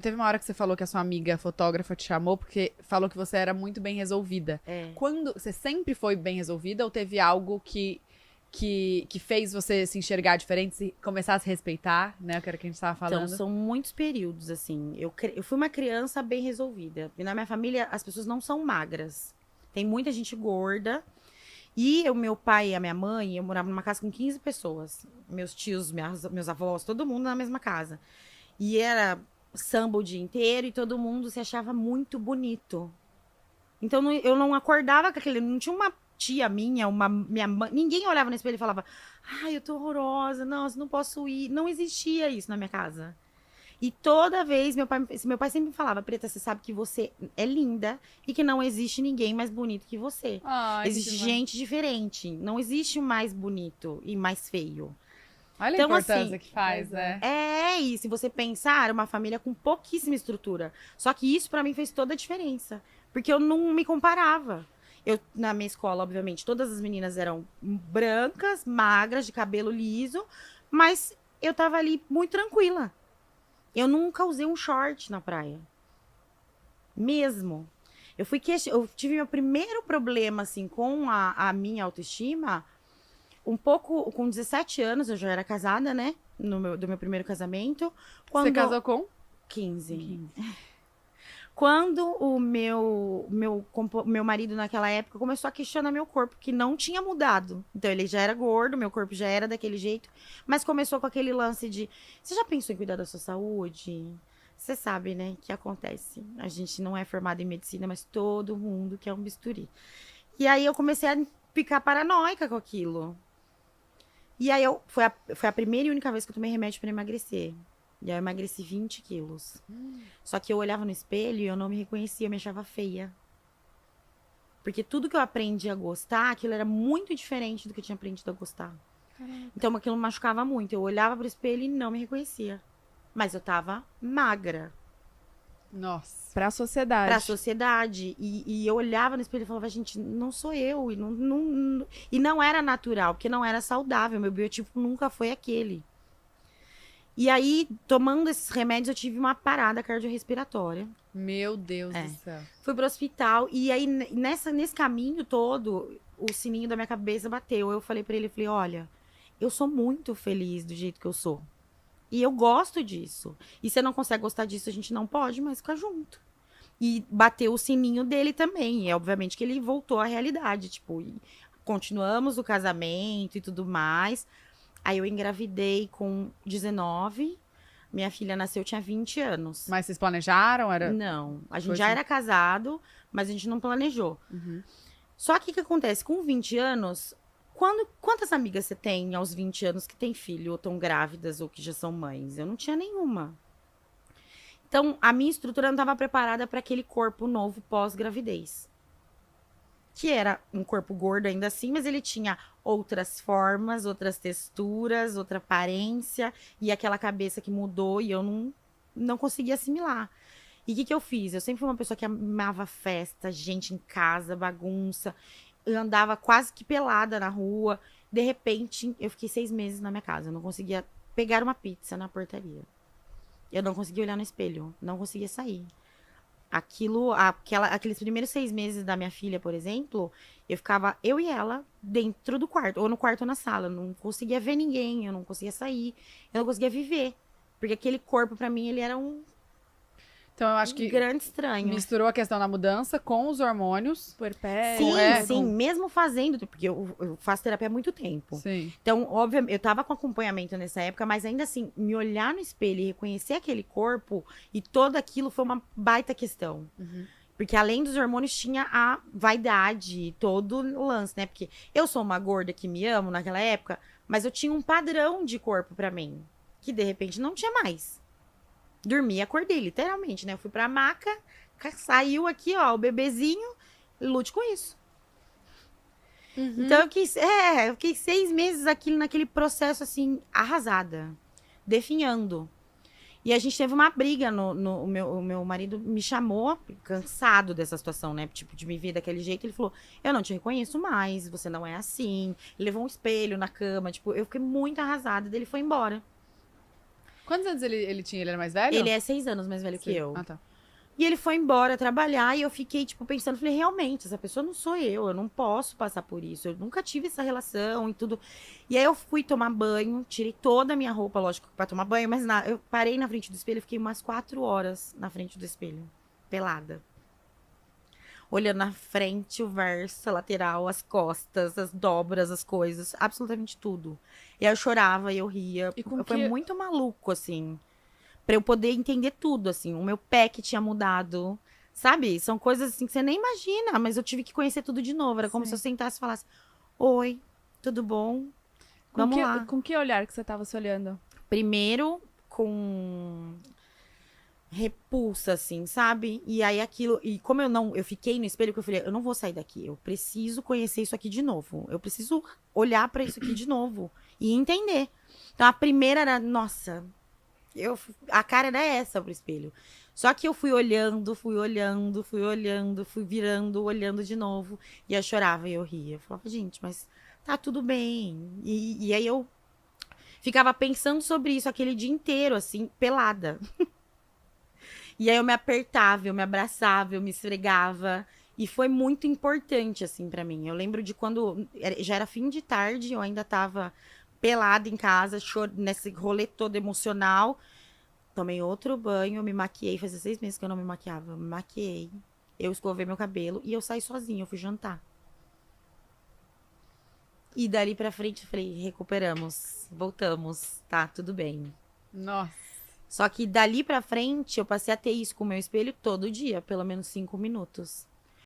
Teve uma hora que você falou que a sua amiga fotógrafa te chamou porque falou que você era muito bem resolvida. Quando você sempre foi bem resolvida ou teve algo que fez você se enxergar diferente, se começar a se respeitar, né? Que era o que a gente estava falando. Então, são muitos períodos, assim. Eu fui uma criança bem resolvida. E na minha família, as pessoas não são magras. Tem muita gente gorda. E o meu pai e a minha mãe, eu morava numa casa com 15 pessoas. Meus tios, meus avós, todo mundo na mesma casa. E era samba o dia inteiro e todo mundo se achava muito bonito. Então eu não acordava com aquele. Não tinha uma tia minha, minha mãe. Ninguém olhava no espelho e falava: ai, eu tô horrorosa, nossa, não posso ir. Não existia isso na minha casa. E toda vez, meu pai sempre me falava: Preta, você sabe que você é linda e que não existe ninguém mais bonito que você. Ai, Existe gente diferente. Não existe um mais bonito e mais feio. Olha Então, a importância assim, que faz, né? e se você pensar, era uma família com pouquíssima estrutura. Só que isso pra mim fez toda a diferença. Porque eu não me comparava. Na minha escola, obviamente, todas as meninas eram brancas, magras, de cabelo liso, mas eu tava ali muito tranquila. Eu nunca usei um short na praia. Mesmo. Eu tive meu primeiro problema, assim, com a minha autoestima, um pouco, com 17 anos, eu já era casada, né? Do meu primeiro casamento. Você casou com? 15. Quando o meu marido naquela época começou a questionar meu corpo, que não tinha mudado. Então ele já era gordo, meu corpo já era daquele jeito, mas começou com aquele lance de: você já pensou em cuidar da sua saúde? Você sabe, né, que acontece. A gente não é formado em medicina, mas todo mundo quer um bisturi. E aí eu comecei a ficar paranoica com aquilo. E aí foi a primeira e única vez que eu tomei remédio para emagrecer. E aí eu emagreci 20 quilos. Só que eu olhava no espelho e eu não me reconhecia, eu me achava feia. Porque tudo que eu aprendi a gostar, aquilo era muito diferente do que eu tinha aprendido a gostar. Caraca. Então aquilo me machucava muito. Eu olhava pro espelho e não me reconhecia. Mas eu tava magra. Nossa. Pra sociedade. Pra sociedade. E eu olhava no espelho e falava: gente, não sou eu. E não era natural, porque não era saudável. Meu biotipo nunca foi aquele. E aí, tomando esses remédios, eu tive uma parada cardiorrespiratória. Meu Deus do céu. Fui pro hospital. E aí, nesse caminho todo, o sininho da minha cabeça bateu. Eu falei pra ele, olha, eu sou muito feliz do jeito que eu sou. E eu gosto disso. E se você não consegue gostar disso, a gente não pode mais ficar junto. E bateu o sininho dele também. E obviamente que ele voltou à realidade. Tipo, continuamos o casamento e tudo mais. Aí eu engravidei com 19. Minha filha nasceu, tinha 20 anos. Mas vocês planejaram? Não. A gente já era casado, mas a gente não planejou. Só que o que acontece? Com 20 anos, quantas amigas você tem aos 20 anos que têm filho, ou estão grávidas, ou que já são mães? Eu não tinha nenhuma. Então, a minha estrutura não estava preparada para aquele corpo novo pós-gravidez. Que era um corpo gordo ainda assim, mas ele tinha outras formas, outras texturas, outra aparência, e aquela cabeça que mudou e eu não conseguia assimilar. E o que eu fiz? Eu sempre fui uma pessoa que amava festa, gente em casa, bagunça. Eu andava quase que pelada na rua. De repente, eu fiquei 6 meses na minha casa. Eu não conseguia pegar uma pizza na portaria. Eu não conseguia olhar no espelho. Não conseguia sair. Aqueles primeiros 6 meses da minha filha, por exemplo, eu ficava, eu e ela, dentro do quarto, ou no quarto ou na sala. Eu não conseguia ver ninguém, eu não conseguia sair, eu não conseguia viver. Porque aquele corpo, pra mim, ele era então, eu acho que grande estranho. Misturou a questão da mudança com os hormônios. Sim, sim, mesmo fazendo, porque eu faço terapia há muito tempo. Sim. Então, obviamente, eu tava com acompanhamento nessa época, mas ainda assim, me olhar no espelho e reconhecer aquele corpo e todo aquilo foi uma baita questão. Porque além dos hormônios, tinha a vaidade, todo o lance, né? Porque eu sou uma gorda que me amo naquela época, mas eu tinha um padrão de corpo pra mim, que de repente não tinha mais. Dormi e acordei, literalmente, né? Eu fui pra maca, saiu aqui, ó, o bebezinho, lute com isso. Então, eu fiquei 6 meses naquele processo, assim, arrasada, definhando. E a gente teve uma briga, o meu marido me chamou, cansado dessa situação, né? Tipo, de me ver daquele jeito, ele falou: eu não te reconheço mais, você não é assim. Ele levou um espelho na cama, tipo, eu fiquei muito arrasada, daí ele foi embora. Quantos anos ele tinha? Ele era mais velho? Ele é 6 anos mais velho que eu. Ah, tá. E ele foi embora trabalhar e eu fiquei, tipo, pensando, falei, realmente, essa pessoa não sou eu não posso passar por isso, eu nunca tive essa relação e tudo. E aí eu fui tomar banho, tirei toda a minha roupa, lógico, pra tomar banho, mas eu parei na frente do espelho e fiquei umas 4 horas na frente do espelho, pelada. Olhando na frente, o verso, a lateral, as costas, as dobras, as coisas, absolutamente tudo. E aí eu chorava e eu ria. Foi muito maluco, assim. Pra eu poder entender tudo, assim. O meu pé que tinha mudado, sabe? São coisas assim que você nem imagina, mas eu tive que conhecer tudo de novo. Era como se eu sentasse e falasse: Oi, tudo bom? Vamos lá. Com que olhar que você tava se olhando? Primeiro, com repulsa, assim, sabe? E aí aquilo. E como eu fiquei no espelho, que eu falei: eu não vou sair daqui. Eu preciso conhecer isso aqui de novo. Eu preciso olhar pra isso aqui de novo e entender. Então a primeira era: nossa. A cara era essa pro espelho. Só que eu fui olhando, fui virando, olhando de novo. E eu chorava e eu ria. Eu falava, gente, mas tá tudo bem. E aí eu ficava pensando sobre isso aquele dia inteiro, assim, pelada. E aí eu me apertava, eu me abraçava, eu me esfregava. E foi muito importante, assim, pra mim. Eu lembro de quando já era fim de tarde, eu ainda tava pelada em casa, nesse rolê todo emocional. Tomei outro banho, me maquiei. Fazia 6 meses que eu não me maquiava. Me maquiei. Eu escovei meu cabelo e eu saí sozinha. Eu fui jantar. E dali pra frente eu falei, recuperamos. Voltamos. Tá, tudo bem. Nossa. Só que dali pra frente eu passei a ter isso com o meu espelho todo dia. Pelo menos 5 minutos.